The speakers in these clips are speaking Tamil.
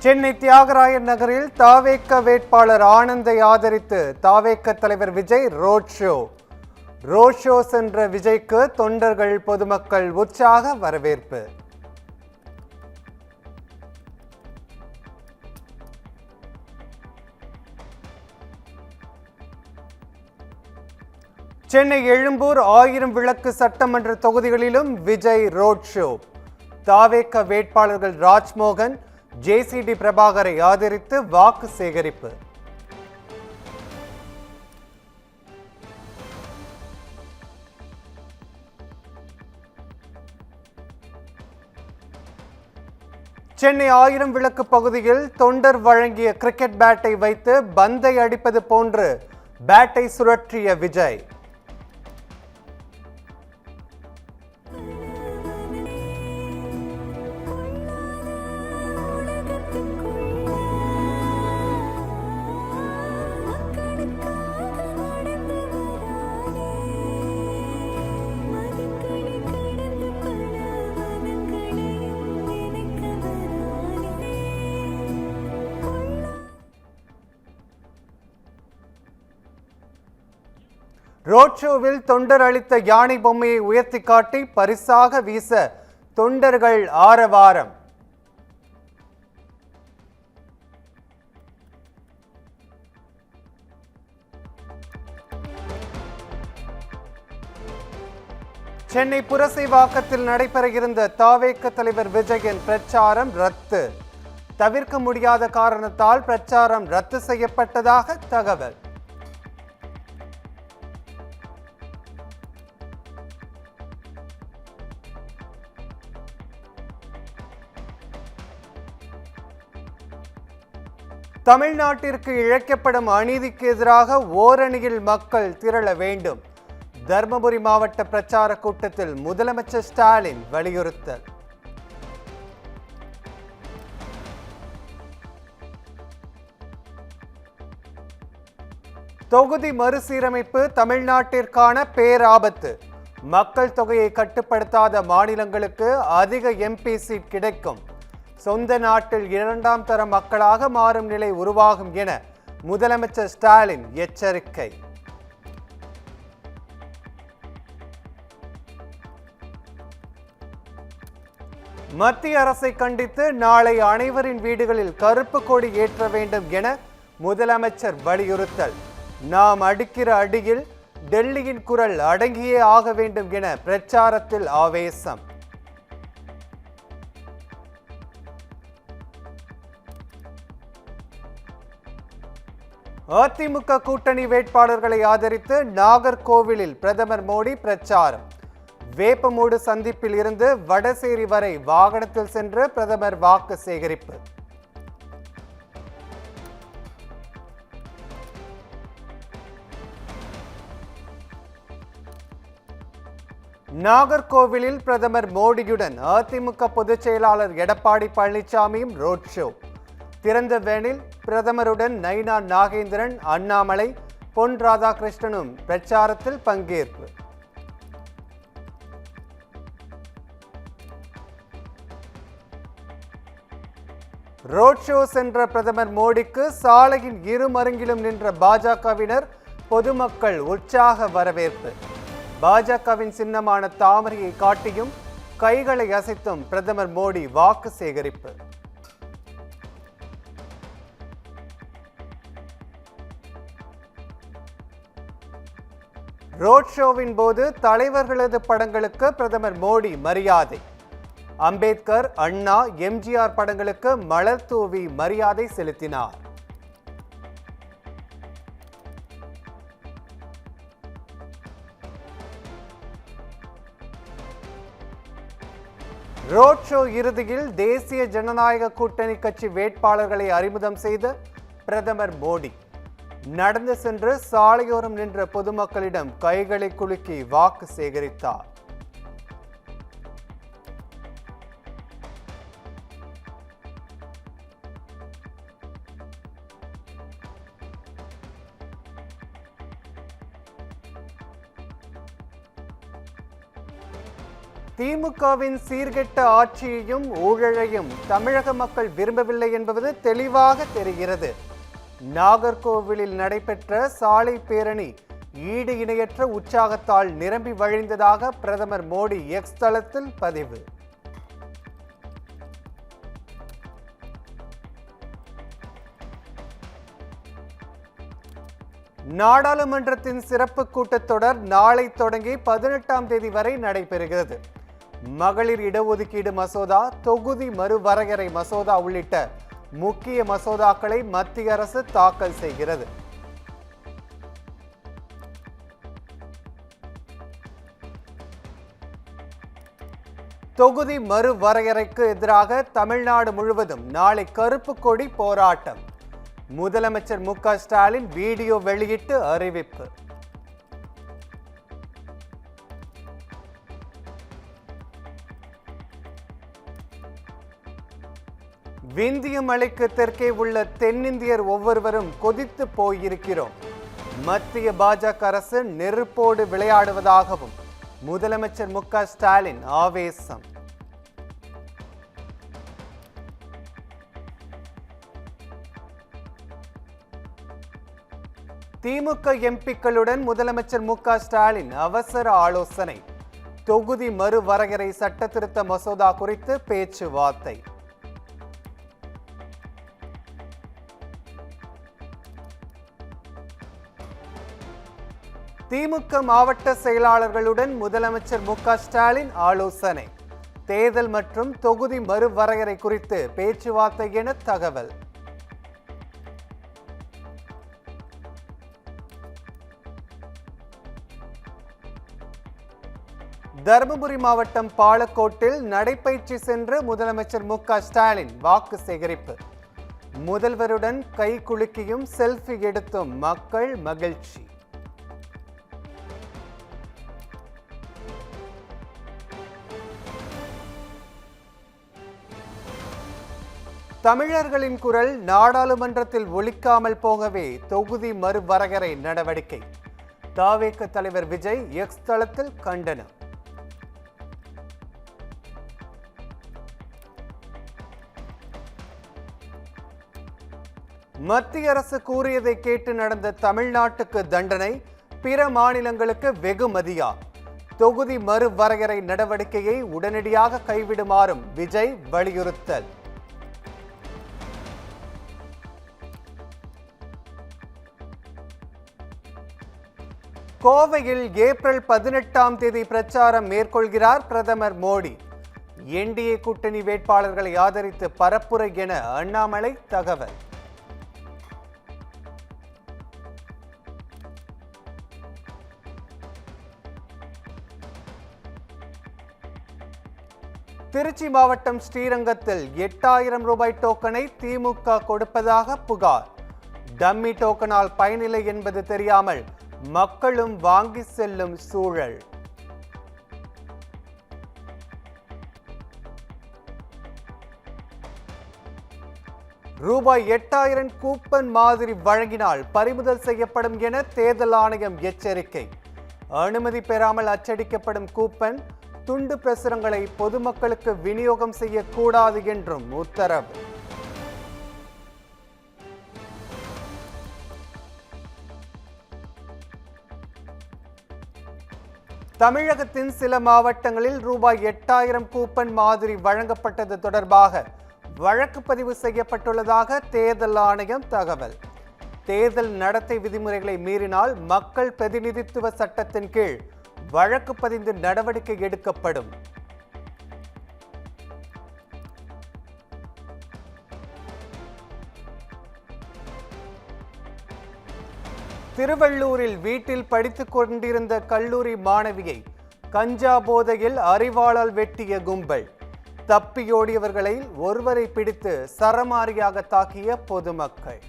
சென்னை தியாகராயர் நகரில் தாவேக வேட்பாளர் ஆனந்தை ஆதரித்து தாவேக தலைவர் விஜய் ரோட் ஷோ சென்ற விஜய்க்கு தொண்டர்கள் பொதுமக்கள் உற்சாக வரவேற்பு. சென்னை எழும்பூர் 1000 விளக்கு சட்டமன்ற தொகுதிகளிலும் விஜய் ரோட் ஷோ. தாவேக வேட்பாளர்கள் ராஜ்மோகன், ஜேசிடி பிரபாகரை ஆதரித்து வாக்கு சேகரிப்பு. சென்னை 1000 விளக்கு பகுதியில் தொண்டர் வழங்கிய கிரிக்கெட் பேட்டை வைத்து பந்தை அடிப்பது போன்று பேட்டை சுழற்றிய விஜய். ரோட் ஷோவில் தொண்டர் அளித்த யானை பொம்மையை உயர்த்தி காட்டி பரிசாக வீச தொண்டர்கள் ஆரவாரம். சென்னை புரசைவாக்கத்தில் நடைபெற இருந்த தாவேக தலைவர் விஜயின் பிரச்சாரம் ரத்து. தவிர்க்க முடியாத காரணத்தால் பிரச்சாரம் ரத்து செய்யப்பட்டதாக தகவல். தமிழ்நாட்டிற்கு இழைக்கப்படும் அநீதிக்கு எதிராக ஓரணியில் மக்கள் திரள வேண்டும். தர்மபுரி மாவட்ட பிரச்சார கூட்டத்தில் முதலமைச்சர் ஸ்டாலின் வலியுறுத்தல். தொகுதி மறுசீரமைப்பு தமிழ்நாட்டிற்கான பேராபத்து. மக்கள் தொகையை கட்டுப்படுத்தாத மாநிலங்களுக்கு அதிக எம்பி சீட் கிடைக்கும். சொந்த நாட்டில் 2ஆம் தர மக்களாக மாறும் நிலை உருவாகும் என முதலமைச்சர் ஸ்டாலின் எச்சரிக்கை. மத்திய அரசை கண்டித்து நாளை அனைவரின் வீடுகளில் கருப்பு கொடி ஏற்ற வேண்டும் என முதலமைச்சர் வலியுறுத்தல். நாம் அடிக்கிற அடியில் டெல்லியின் குரல் அடங்கியே ஆக வேண்டும் என பிரச்சாரத்தில் ஆவேசம். அதிமுக கூட்டணி வேட்பாளர்களை ஆதரித்து நாகர்கோவிலில் பிரதமர் மோடி பிரச்சாரம். வேப்பமூடு சந்திப்பில் இருந்து வடசேரி வரை வாகனத்தில் சென்று பிரதமர் வாக்கு சேகரிப்பு. நாகர்கோவிலில் பிரதமர் மோடியுடன் அதிமுக பொதுச் செயலாளர் எடப்பாடி பழனிசாமியும் ரோட் ஷோ. திறந்த வேனில் பிரதமருடன் நயினா நாகேந்திரன், அண்ணாமலை, பொன் ராதாகிருஷ்ணனும் பிரச்சாரத்தில் பங்கேற்பு. ரோட் ஷோ சென்ற பிரதமர் மோடிக்கு சாலையின் இருமருங்கிலும் நின்ற பாஜகவினர், பொதுமக்கள் உற்சாக வரவேற்பு. பாஜகவின் சின்னமான தாமரையை காட்டியும் கைகளை அசைத்தும் பிரதமர் மோடி வாக்கு சேகரிப்பு. ரோட் ஷோவின் போது தலைவர்களது படங்களுக்கு பிரதமர் மோடி மரியாதை. அம்பேத்கர், அண்ணா, எம்ஜிஆர் படங்களுக்கு மலர் தூவி மரியாதை செலுத்தினார். ரோட் ஷோ இறுதியில் தேசிய ஜனநாயக கூட்டணி கட்சி வேட்பாளர்களை அறிமுகம் செய்த பிரதமர் மோடி நடந்து சென்று சாலையோரம் நின்ற பொதுமக்களிடம் கைகளை குலுக்கி வாக்கு சேகரித்தார். திமுகவின் சீர்கெட்ட ஆட்சியையும் ஊழலையும் தமிழக மக்கள் விரும்பவில்லை என்பது தெளிவாக தெரிகிறது. நாகர்கோவிலில் நடைபெற்ற சாலை பேரணி ஈடு இணையற்ற உற்சாகத்தால் நிரம்பி வழிந்ததாக பிரதமர் மோடி எக்ஸ் தளத்தில் பதிவு. நாடாளுமன்றத்தின் சிறப்பு கூட்டத்தொடர் நாளை தொடங்கி 18ஆம் தேதி வரை நடைபெறுகிறது. மகளிர் இடஒதுக்கீடு மசோதா, தொகுதி மறுவரையறை மசோதா உள்ளிட்ட முக்கிய மசோதாக்களை மத்திய அரசு தாக்கல் செய்கிறது. தொகுதி மறுவரையறைக்கு எதிராக தமிழ்நாடு முழுவதும் நாளை கருப்பு கொடி போராட்டம். முதலமைச்சர் மு.க. ஸ்டாலின் வீடியோ வெளியிட்டு அறிவிப்பு. விந்திய மலைக்கு தெற்கே உள்ள தென்னிந்தியர் ஒவ்வொருவரும் கொதித்து போயிருக்கிறோம். மத்திய பாஜக அரசு நெருப்போடு விளையாடுவதாகவும் முதலமைச்சர் மு.க. ஸ்டாலின் ஆவேசம். திமுக எம்பிக்களுடன் முதலமைச்சர் மு.க. ஸ்டாலின் அவசர ஆலோசனை. தொகுதி மறுவரையறை சட்ட திருத்த மசோதா குறித்து பேச்சுவார்த்தை. திமுக மாவட்ட செயலாளர்களுடன் முதலமைச்சர் மு.க. ஸ்டாலின் ஆலோசனை. தேர்தல் மற்றும் தொகுதி மறுவரையறை குறித்து பேச்சுவார்த்தை என தகவல். தருமபுரி மாவட்டம் பாலக்கோட்டில் நடைபயிற்சி சென்று முதலமைச்சர் மு.க. ஸ்டாலின் வாக்கு சேகரிப்பு. முதல்வருடன் கை குலுக்கியும் செல்ஃபி எடுத்தும் மக்கள் மகிழ்ச்சி. தமிழர்களின் குரல் நாடாளுமன்றத்தில் ஒலிக்காமல் போகவே தொகுதி மறுவரையறை நடவடிக்கை. தவேக தலைவர் விஜய் எக்ஸ் தளத்தில் கண்டனம். மத்திய அரசு கூறியதை கேட்டு நடந்த தமிழ்நாட்டுக்கு தண்டனை, பிற மாநிலங்களுக்கு வெகுமதியா? தொகுதி மறுவரையறை நடவடிக்கையை உடனடியாக கைவிடுமாறும் விஜய் வலியுறுத்தல். கோவையில் ஏப்ரல் 18ஆம் தேதி பிரச்சாரம் மேற்கொள்கிறார் பிரதமர் மோடி. என்டிஏ கூட்டணி வேட்பாளர்களை ஆதரித்து பரப்புரை என அண்ணாமலை தகவல். திருச்சி மாவட்டம் ஸ்ரீரங்கத்தில் 8000 ரூபாய் டோக்கனை திமுக கொடுப்பதாக புகார். டம்மி டோக்கனால் பயனில்லை என்பது தெரியாமல் மக்களும் வாங்கி செல்லும் சூழல். ரூபாய் 8000 கூப்பன் மாதிரி வழங்கினால் பறிமுதல் செய்யப்படும் என தேர்தல் ஆணையம் எச்சரிக்கை. அனுமதி பெறாமல் அச்சடிக்கப்படும் கூப்பன், துண்டு பிரசுரங்களை பொதுமக்களுக்கு விநியோகம் செய்யக்கூடாது என்றும் உத்தரவு. தமிழகத்தின் சில மாவட்டங்களில் ரூபாய் 8000 கூப்பன் மாதிரி வழங்கப்பட்டது தொடர்பாக வழக்கு பதிவு செய்யப்பட்டுள்ளதாக தேர்தல் ஆணையம் தகவல். தேர்தல் நடத்தை விதிமுறைகளை மீறினால் மக்கள் பிரதிநிதித்துவ சட்டத்தின் கீழ் வழக்கு பதிந்து நடவடிக்கை எடுக்கப்படும். திருவள்ளூரில் வீட்டில் படித்துக் கொண்டிருந்த கல்லூரி மாணவியை கஞ்சா போதையில் அரிவாளால் வெட்டிய கும்பல். தப்பியோடியவர்களை ஒருவரை பிடித்து சரமாரியாக தாக்கிய பொதுமக்கள்.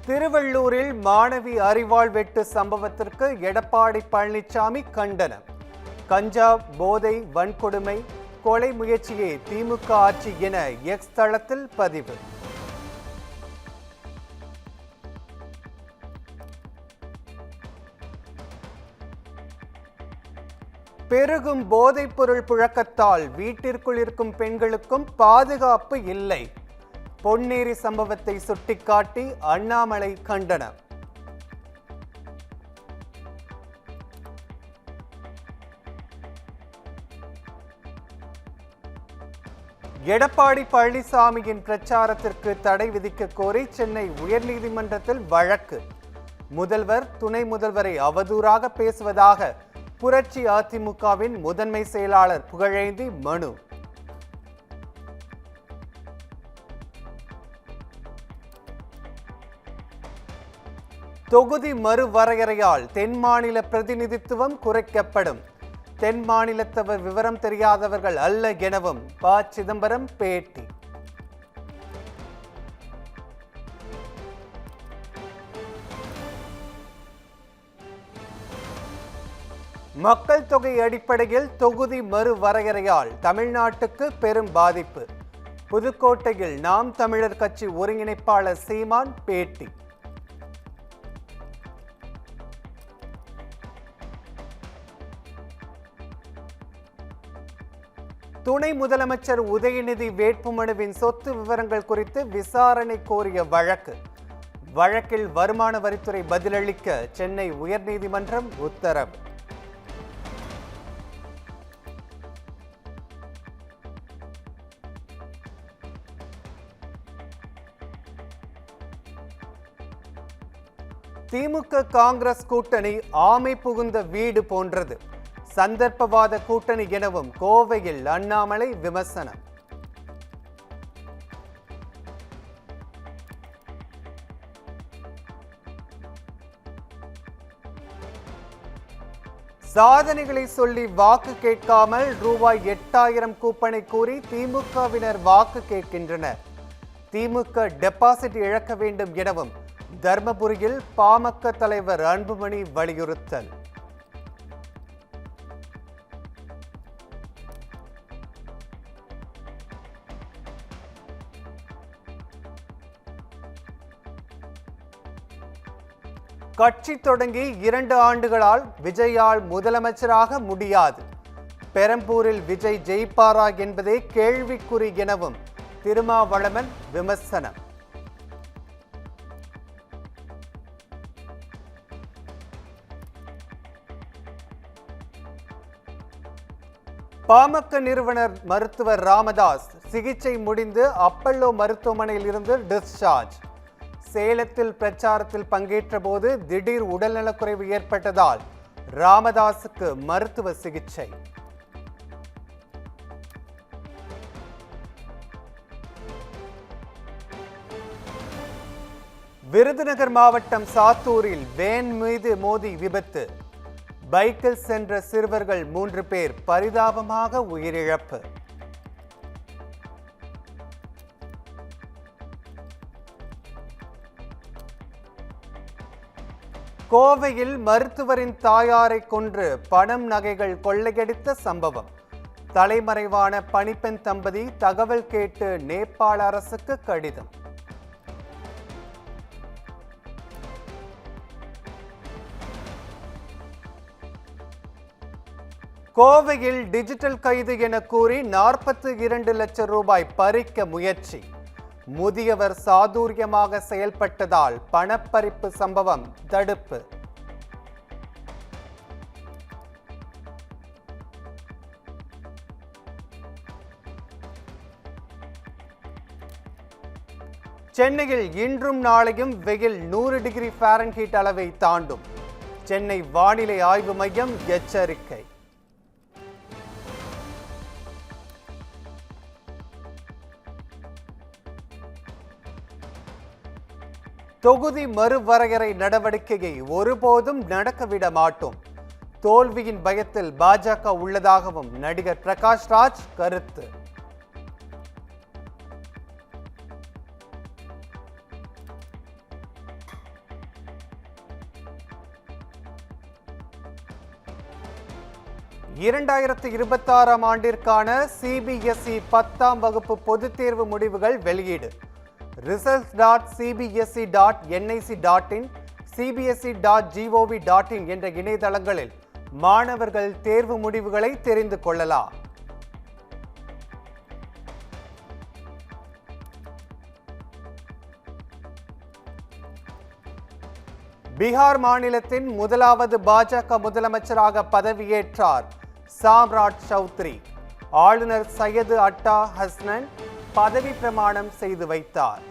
திருவள்ளூரில் மாணவி அரிவாள் வெட்டு சம்பவத்திற்கு எடப்பாடி பழனிசாமி கண்டனம். கஞ்சா போதை, வன்கொடுமை, கொலை முயற்சியே திமுக ஆட்சி என எக்ஸ் தளத்தில் பதிவு. பெருகும் போதைப்பொருள் புழக்கத்தால் வீட்டிற்குள் இருக்கும் பெண்களுக்கும் பாதுகாப்பு இல்லை. பொன்னேரி சம்பவத்தை சுட்டிக்காட்டி அண்ணாமலை கண்டனம். எடப்பாடி பழனிசாமியின் பிரச்சாரத்திற்கு தடை விதிக்க கோரி சென்னை உயர்நீதிமன்றத்தில் வழக்கு. முதல்வர் துணை முதல்வரை அவதூறாக பேசுவதாக புரட்சி அதிமுகவின் முதன்மை செயலாளர் புகழேந்தி மனு. தொகுதி மறுவரையறையால் தென் மாநில பிரதிநிதித்துவம் குறைக்கப்படும். தென் மாநிலத்தவர் விவரம் தெரியாதவர்கள் அல்ல எனவும் ப. சிதம்பரம் பேட்டி. மக்கள் தொகை அடிப்படையில் தொகுதி மறுவரையறையால் தமிழ்நாட்டுக்கு பெரும் பாதிப்பு. புதுக்கோட்டையில் நாம் தமிழர் கட்சி ஒருங்கிணைப்பாளர் சீமான் பேட்டி. துணை முதலமைச்சர் உதயநிதி வேட்புமனுவின் சொத்து விவரங்கள் குறித்து விசாரணை கோரிய வழக்கு. வழக்கில் வருமான வரித்துறை பதிலளிக்க சென்னை உயர்நீதிமன்றம் உத்தரவு. திமுக காங்கிரஸ் கூட்டணி ஆமை புகுந்த வீடு போன்றது. சந்தர்ப்பவாத கூட்டணி எனவும் கோவையில் அண்ணாமலை விமர்சனம். சாதனைகளை சொல்லி வாக்கு கேட்காமல் ரூபாய் 8000 கூப்பனை கூறி திமுகவினர் வாக்கு கேட்கின்றனர். திமுக டெபாசிட் இழக்க வேண்டும் எனவும் தர்மபுரியில் பாமக தலைவர் அன்புமணி வலியுறுத்தல். கட்சி தொடங்கி 2 ஆண்டுகளால் விஜயால் முதலமைச்சராக முடியாது. பெரம்பூரில் விஜய் ஜெயிப்பாரா என்பதே கேள்விக்குறி எனவும் திருமாவளவன் விமர்சனம். பாமக நிறுவனர் மருத்துவர் ராமதாஸ் சிகிச்சை முடிந்து அப்பல்லோ மருத்துவமனையில் இருந்து டிஸ்சார்ஜ். சேலத்தில் பிரச்சாரத்தில் பங்கேற்ற போது திடீர் உடல்நலக்குறைவு ஏற்பட்டதால் ராமதாஸுக்கு மருத்துவ சிகிச்சை. விருதுநகர் மாவட்டம் சாத்தூரில் வேன் மீது மோதி விபத்து. பைக்கில் சென்ற சிறுவர்கள் 3 பேர் பரிதாபமாக உயிரிழப்பு. கோவையில் மருத்துவரின் தாயாரை கொன்று பணம் நகைகள் கொள்ளையடித்த சம்பவம். தலைமறைவான பணிப்பெண் தம்பதி தகவல் கேட்டு நேபாள அரசுக்கு கடிதம். கோவையில் டிஜிட்டல் கைது என கூறி 42 லட்சம் ரூபாய் பறிக்க முயற்சி. முதியவர் சாதுரியமாக செயல்பட்டதால் பணப்பறிப்பு சம்பவம் தடுப்பு. சென்னையில் இன்றும் நாளையும் வெயில் 100 டிகிரி ஃபாரன்ஹீட் அளவை தாண்டும். சென்னை வானிலை ஆய்வு மையம் எச்சரிக்கை. தொகுதி மறுவரையறை நடவடிக்கையை ஒருபோதும் நடக்கவிட மாட்டோம். தோல்வியின் பயத்தில் பாஜக உள்ளதாகவும் நடிகர் பிரகாஷ் ராஜ் கருத்து. (2026) ஆண்டிற்கான CBSE 10ஆம் வகுப்பு பொதுத் தேர்வு முடிவுகள் வெளியீடு. results.cbse.nic.in, cbse.gov.in என்ற இணையதளங்களில் மாணவர்கள் தேர்வு முடிவுகளை தெரிந்து கொள்ளலாம். பீகார் மாநிலத்தின் முதலாவது பாஜக முதலமைச்சராக பதவியேற்றார் சாம்ராட் சௌத்ரி. ஆளுநர் சையது அட்டா ஹஸ்னன் பதவி பிரமாணம் செய்து வைத்தார்.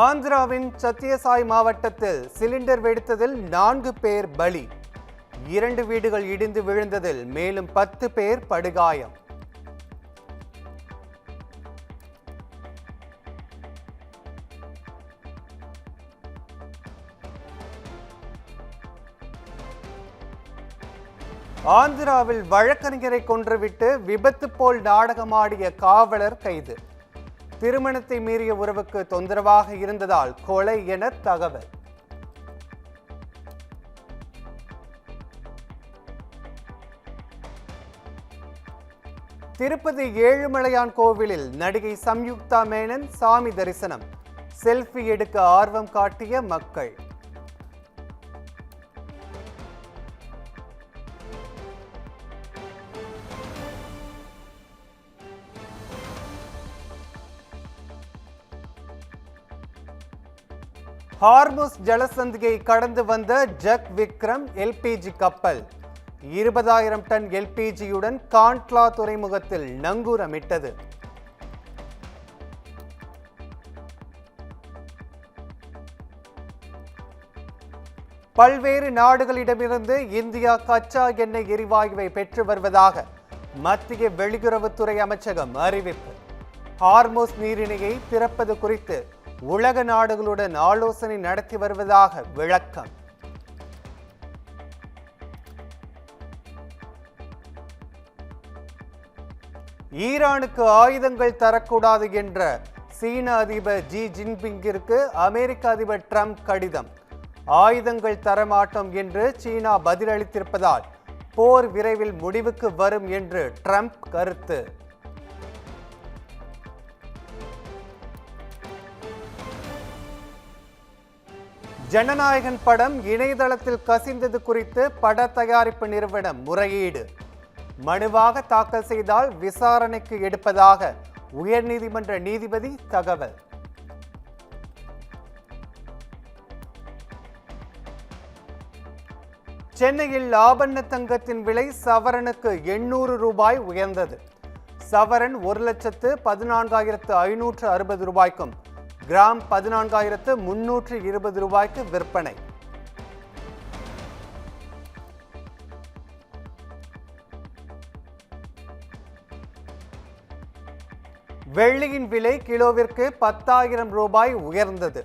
ஆந்திராவின் சத்யசாய் மாவட்டத்தில் சிலிண்டர் வெடித்ததில் 4 பேர் பலி. 2 வீடுகள் இடிந்து விழுந்ததில் மேலும் 10 பேர் படுகாயம். ஆந்திராவில் வழக்கறிஞரை கொன்றுவிட்டு விபத்து போல் நாடகமாடிய காவலர் கைது. திருமணத்தை மீறிய உறவுக்கு தொந்தரவாக இருந்ததால் கொலை என தகவல். திருப்பதி ஏழுமலையான் கோவிலில் நடிகை சம்யுக்தா மேனன் சாமி தரிசனம். செல்ஃபி எடுக்க ஆர்வம் காட்டிய மக்கள். ஹார்முஸ் ஜலசந்தியை கடந்து வந்த ஜக் விக்ரம் எல்பிஜி கப்பல் 20,000 டன் எல்பிஜியுடன் காண்ட்லா துறைமுகத்தில் நங்கூரமிட்டது. பல்வேறு நாடுகளிடமிருந்து இந்தியா கச்சா எண்ணெய் எரிவாயுவை பெற்று வருவதாக மத்திய வெளியுறவுத்துறை அமைச்சகம் அறிவிப்பு. ஹார்முஸ் நீரிணையை திறப்பது குறித்து உலக நாடுகளுடன் ஆலோசனை நடத்தி வருவதாக விளக்கம். ஈரானுக்கு ஆயுதங்கள் தரக்கூடாது என்ற சீன அதிபர் ஜி ஜின்பிங்கிற்கு அமெரிக்க அதிபர் ட்ரம்ப் கடிதம். ஆயுதங்கள் தரமாட்டோம் என்று சீனா பதிலளித்திருப்பதால் போர் விரைவில் முடிவுக்கு வரும் என்று ட்ரம்ப் கருத்து. ஜனநாயகன் படம் இணையதளத்தில் கசிந்தது குறித்து பட தயாரிப்பு நிறுவனம் முறையீடு. மனுவாக தாக்கல் செய்தால் விசாரணைக்கு எடுப்பதாக உயர்நீதிமன்ற நீதிபதி தகவல். சென்னையில் ஆபரண தங்கத்தின் விலை சவரனுக்கு 800 ரூபாய் உயர்ந்தது. சவரன் 1,14,560 ரூபாய்க்கும் கிராம் 14,320 ரூபாய்க்கு விற்பனை. வெள்ளியின் விலை கிலோவிற்கு 10,000 ரூபாய் உயர்ந்தது.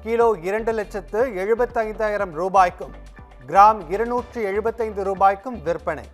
கிலோ 2,75,000 ரூபாய்க்கும் கிராம் 275 ரூபாய்க்கும் விற்பனை.